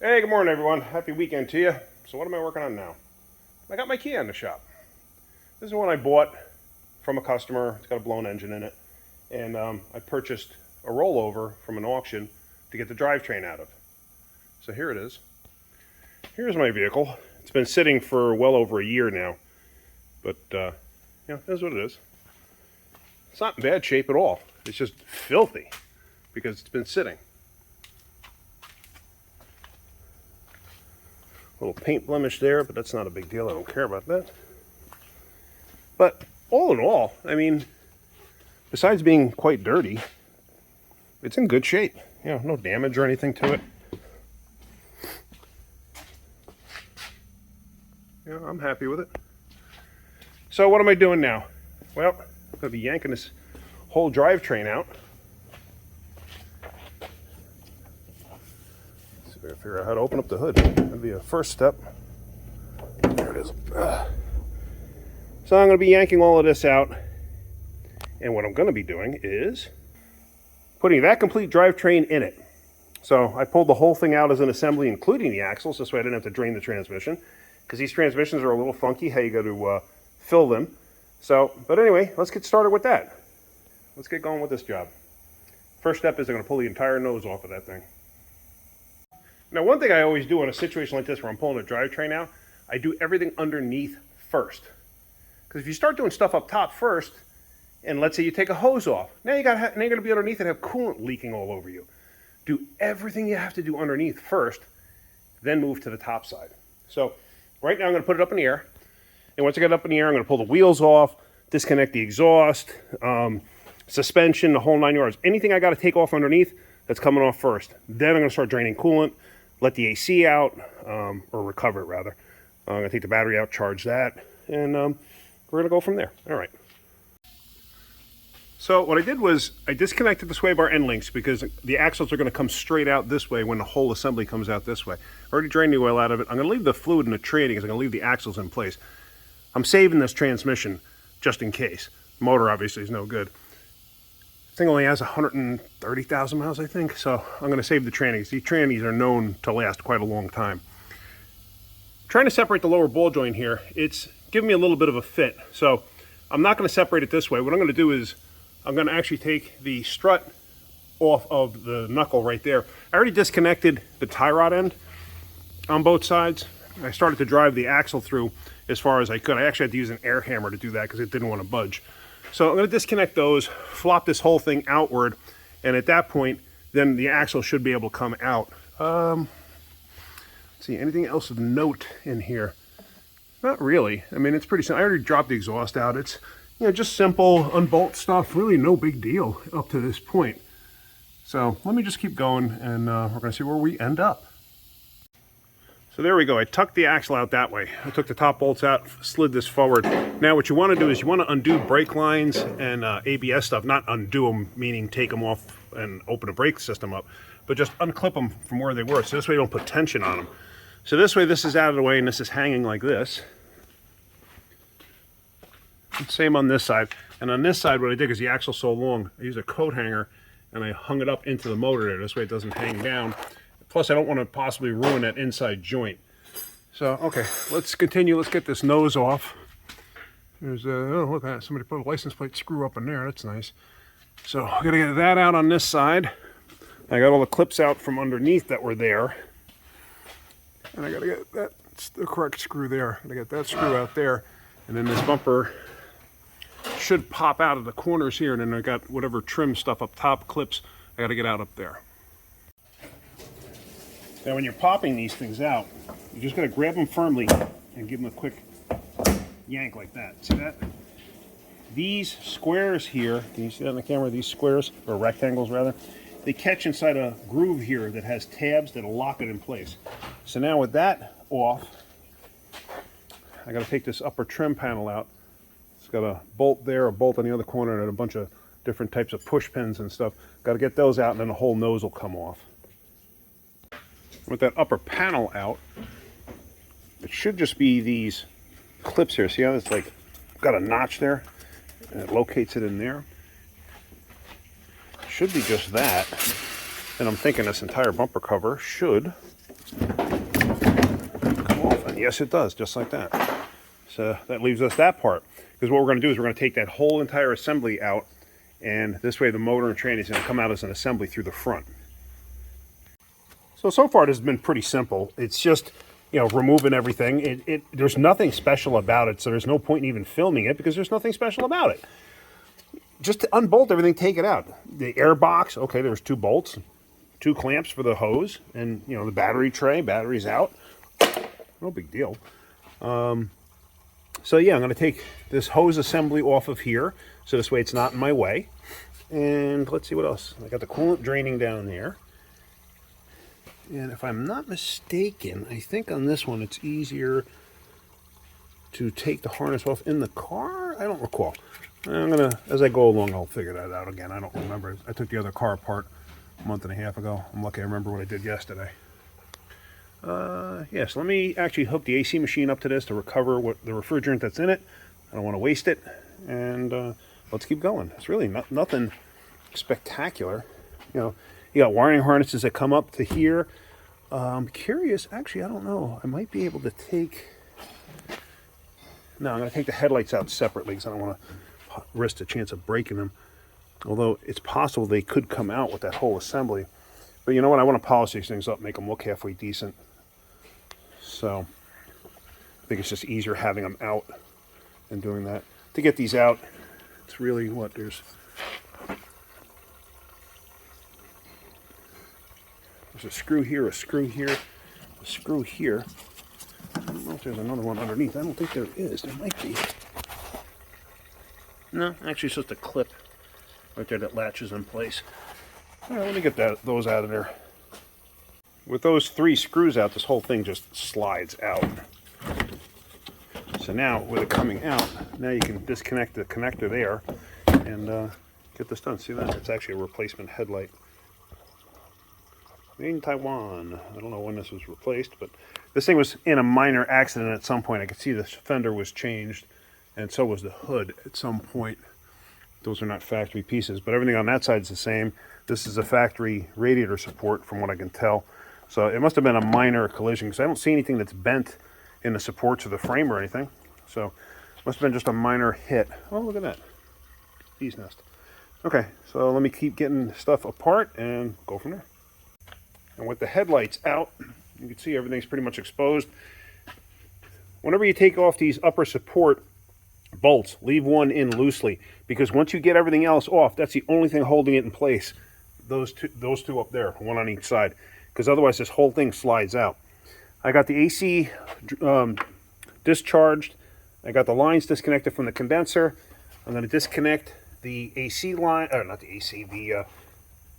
Hey, good morning everyone. Happy weekend to you. So what am I working on now? I got my key in the shop. This is one I bought from a customer. It's got a blown engine in it. And I purchased a rollover from an auction to get the drivetrain out of. So here it is. Here's my vehicle. It's been sitting for well over a year now. But, that's what it is. It's not in bad shape at all. It's just filthy because it's been sitting. Little paint blemish there, but that's not a big deal. I don't care about that. But all in all, I mean, besides being quite dirty, it's in good shape. No damage or anything to it. I'm happy with it. So what am I doing now? Well, I'm going to be yanking this whole drivetrain out. So I gotta figure out how to open up the hood. That'd be a first step. There it is. So I'm going to be yanking all of this out. And what I'm going to be doing is putting that complete drivetrain in it. So I pulled the whole thing out as an assembly, including the axles. This way I didn't have to drain the transmission. Because these transmissions are a little funky, how you got to fill them. But anyway, let's get started with that. Let's get going with this job. First step is I'm going to pull the entire nose off of that thing. Now, one thing I always do in a situation like this where I'm pulling a drivetrain out, I do everything underneath first. Because if you start doing stuff up top first, and let's say you take a hose off, now you're going to be underneath and have coolant leaking all over you. Do everything you have to do underneath first, then move to the top side. So right now I'm going to put it up in the air. And once I get it up in the air, I'm going to pull the wheels off, disconnect the exhaust, suspension, the whole 9 yards. Anything I got to take off underneath, that's coming off first. Then I'm going to start draining coolant, let the AC out, or recover it rather. I'm going to take the battery out, charge that, and we're going to go from there. All right. So what I did was I disconnected the sway bar end links because the axles are going to come straight out this way when the whole assembly comes out this way. I already drained the oil out of it. I'm going to leave the fluid in the training because I'm going to leave the axles in place. I'm saving this transmission just in case. The motor obviously is no good. This thing only has 130,000 miles, I think, so I'm going to save the trannies. These trannies are known to last quite a long time. Trying to separate the lower ball joint here, it's giving me a little bit of a fit. So I'm not going to separate it this way. What I'm going to do is I'm going to actually take the strut off of the knuckle right there. I already disconnected the tie rod end on both sides. I started to drive the axle through as far as I could. I actually had to use an air hammer to do that because it didn't want to budge. So I'm going to disconnect those, flop this whole thing outward, and at that point, then the axle should be able to come out. Let's see, anything else of note in here? Not really. I mean, it's pretty simple. I already dropped the exhaust out. It's just simple unbolt stuff. Really no big deal up to this point. So let me just keep going, and we're going to see where we end up. So there we go. I tucked the axle out that way. I took the top bolts out, slid this forward. Now what you want to do is you want to undo brake lines and ABS stuff. Not undo them, meaning take them off and open a brake system up, but just unclip them from where they were. So this way you don't put tension on them. So this way this is out of the way and this is hanging like this. And same on this side. And on this side what I did, because the axle's so long, I used a coat hanger and I hung it up into the motor there. This way it doesn't hang down. Plus, I don't want to possibly ruin that inside joint. So, okay, let's continue. Let's get this nose off. There's oh, look at that. Somebody put a license plate screw up in there. That's nice. So, I'm going to get that out on this side. I got all the clips out from underneath that were there. And I got to get that's the correct screw there. I got to get that screw out there. And then this bumper should pop out of the corners here. And then I got whatever trim stuff up top, clips, I got to get out up there. Now when you're popping these things out, you're just going to grab them firmly and give them a quick yank like that. See that? These squares here, can you see that on the camera? These squares, or rectangles rather, they catch inside a groove here that has tabs that'll lock it in place. So now with that off, I got to take this upper trim panel out. It's got a bolt there, a bolt on the other corner, and a bunch of different types of push pins and stuff. Got to get those out and then the whole nose will come off. With that upper panel out, it should just be these clips here. See how it's like got a notch there and it locates it in there? Should be just that. And I'm thinking this entire bumper cover should come off. And yes, it does, just like that. So that leaves us that part. Because what we're going to do is we're going to take that whole entire assembly out, and this way the motor and tranny is going to come out as an assembly through the front. So far this has been pretty simple. It's just, you know, removing everything. There's nothing special about it, so there's no point in even filming it because there's nothing special about it. Just to unbolt everything, take it out. The air box, okay, there's 2 bolts, 2 clamps for the hose, and, you know, the battery tray, battery's out. No big deal. So yeah, I'm going to take this hose assembly off of here, so this way it's not in my way. And let's see what else. I got the coolant draining down there. And if I'm not mistaken, I think on this one it's easier to take the harness off in the car. I don't recall. I'm going to, as I go along, I'll figure that out again. I don't remember. I took the other car apart a month and a half ago. I'm lucky I remember what I did yesterday. Yeah, so let me actually hook the AC machine up to this to recover the refrigerant that's in it. I don't want to waste it. And let's keep going. It's really nothing spectacular. You know, you got wiring harnesses that come up to here. I'm curious, actually, I don't know. I might be able to take... No, I'm going to take the headlights out separately because I don't want to risk the chance of breaking them. Although it's possible they could come out with that whole assembly. But you know what? I want to polish these things up, make them look halfway decent. So I think it's just easier having them out and doing that. To get these out, it's really what there's a screw here, a screw here, a screw here. I don't know if there's another one underneath. I don't think there is. There might be. No, actually it's just a clip right there that latches in place. All right, let me get those out of there. With those 3 screws out, this whole thing just slides out. So now, with it coming out, now you can disconnect the connector there and get this done. See that? It's actually a replacement headlight. Made in Taiwan. I don't know when this was replaced, but this thing was in a minor accident at some point. I could see the fender was changed, and so was the hood at some point. Those are not factory pieces, but everything on that side is the same. This is a factory radiator support from what I can tell. So it must have been a minor collision because I don't see anything that's bent in the supports of the frame or anything. So it must have been just a minor hit. Oh, look at that. Bee's nest. Okay, so let me keep getting stuff apart and go from there. And with the headlights out, you can see everything's pretty much exposed. Whenever you take off these upper support bolts, leave one in loosely, because once you get everything else off, that's the only thing holding it in place. Those two up there, one on each side, because otherwise this whole thing slides out. I got the AC discharged. I got the lines disconnected from the condenser. I'm going to disconnect the AC line, or not the AC, the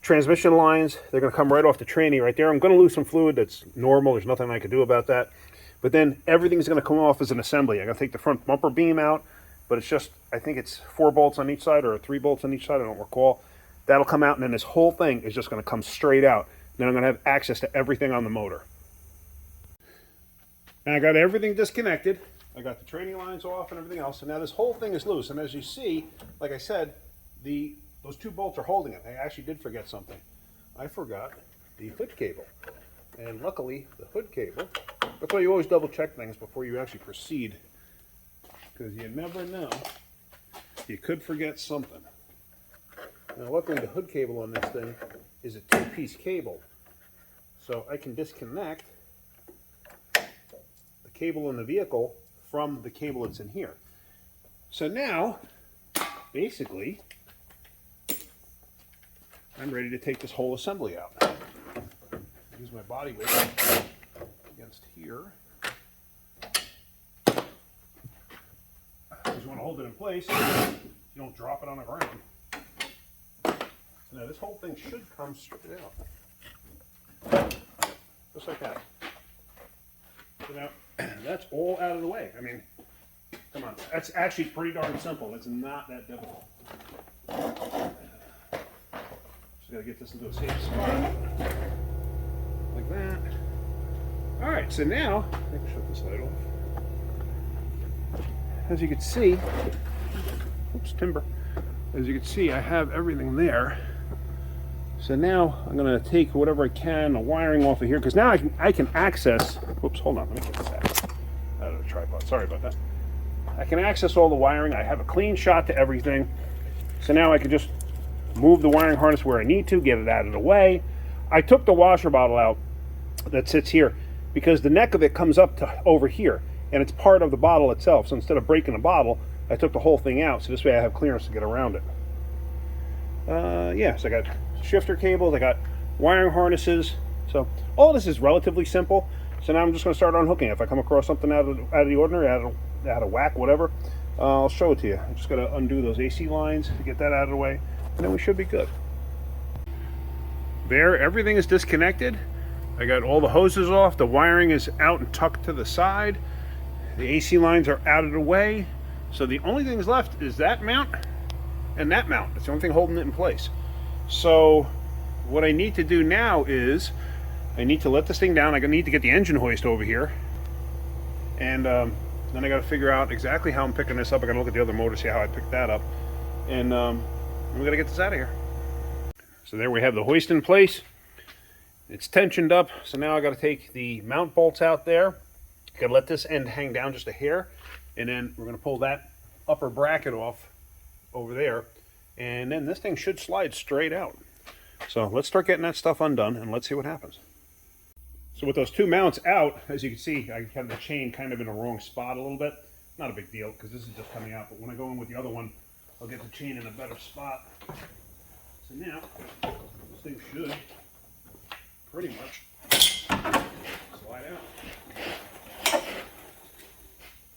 transmission lines. They're going to come right off the tranny right there. I'm going to lose some fluid. That's normal. There's nothing I can do about that. But then everything's going to come off as an assembly. I'm going to take the front bumper beam out, but it's just, I think it's 4 bolts on each side or 3 bolts on each side. I don't recall. That'll come out, and then this whole thing is just going to come straight out. Then I'm going to have access to everything on the motor. And I got everything disconnected. I got the training lines off and everything else. And now this whole thing is loose. And as you see, like I said, those 2 bolts are holding it. I actually did forget something. I forgot the hood cable. And luckily, the hood cable, that's why you always double check things before you actually proceed. Because you never know. You could forget something. Now luckily the hood cable on this thing is a 2-piece cable. So I can disconnect the cable in the vehicle from the cable that's in here. So now, basically, I'm ready to take this whole assembly out. Use my body weight against here. Just want to hold it in place so you don't drop it on the ground. Now this whole thing should come straight out. Just like that. So now, that's all out of the way. I mean, come on. That's actually pretty darn simple. It's not that difficult. Just gotta get this into a safe spot. Like that. Alright, so now, I can shut this light off. As you can see, oops, timber. As you can see, I have everything there. So now I'm going to take whatever I can, the wiring off of here, because now I can access, whoops, hold on, let me get this out of the tripod, sorry about that. I can access all the wiring. I have a clean shot to everything. So now I can just move the wiring harness where I need to, get it out of the way. I took the washer bottle out that sits here because the neck of it comes up to over here, and it's part of the bottle itself. So instead of breaking the bottle, I took the whole thing out, so this way I have clearance to get around it. Yeah, so I got shifter cables, I got wiring harnesses. So all this is relatively simple. So now I'm just going to start unhooking. If I come across something out of the ordinary, out of whack, whatever, I'll show it to you. I'm just going to undo those AC lines to get that out of the way, and then we should be good. There, everything is disconnected. I got all the hoses off. The wiring is out and tucked to the side. The AC lines are out of the way. So the only things left is that mount and that mount. That's the only thing holding it in place. So what I need to do now is I need to let this thing down. I need to get the engine hoist over here. And then I got to figure out exactly how I'm picking this up. I got to look at the other motor, see how I picked that up. And we got to get this out of here. So there we have the hoist in place. It's tensioned up. So now I got to take the mount bolts out there. Got to let this end hang down just a hair. And then we're going to pull that upper bracket off over there. And then this thing should slide straight out. So let's start getting that stuff undone and let's see what happens. So with those two mounts out, as you can see, I have the chain kind of in the wrong spot a little bit. Not a big deal because this is just coming out, but when I go in with the other one, I'll get the chain in a better spot. So now, this thing should pretty much slide out.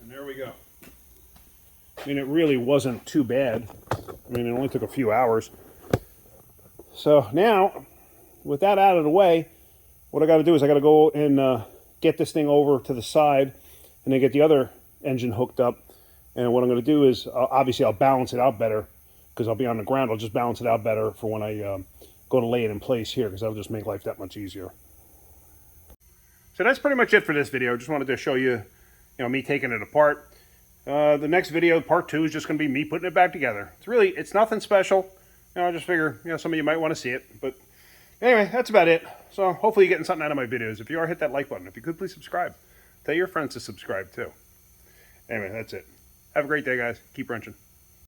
And there we go. I mean, it really wasn't too bad. I mean, it only took a few hours. So now, with that out of the way, what I got to do is I got to go and get this thing over to the side and then get the other engine hooked up. And what I'm going to do is, obviously, I'll balance it out better because I'll be on the ground. I'll just balance it out better for when I go to lay it in place here because that'll just make life that much easier. So that's pretty much it for this video. Just wanted to show you, me taking it apart. The next video, part 2, is just going to be me putting it back together. It's nothing special. I just figure, some of you might want to see it. But anyway, that's about it. So hopefully you're getting something out of my videos. If you are, hit that like button. If you could, please subscribe. Tell your friends to subscribe too. Anyway, that's it. Have a great day, guys. Keep wrenching.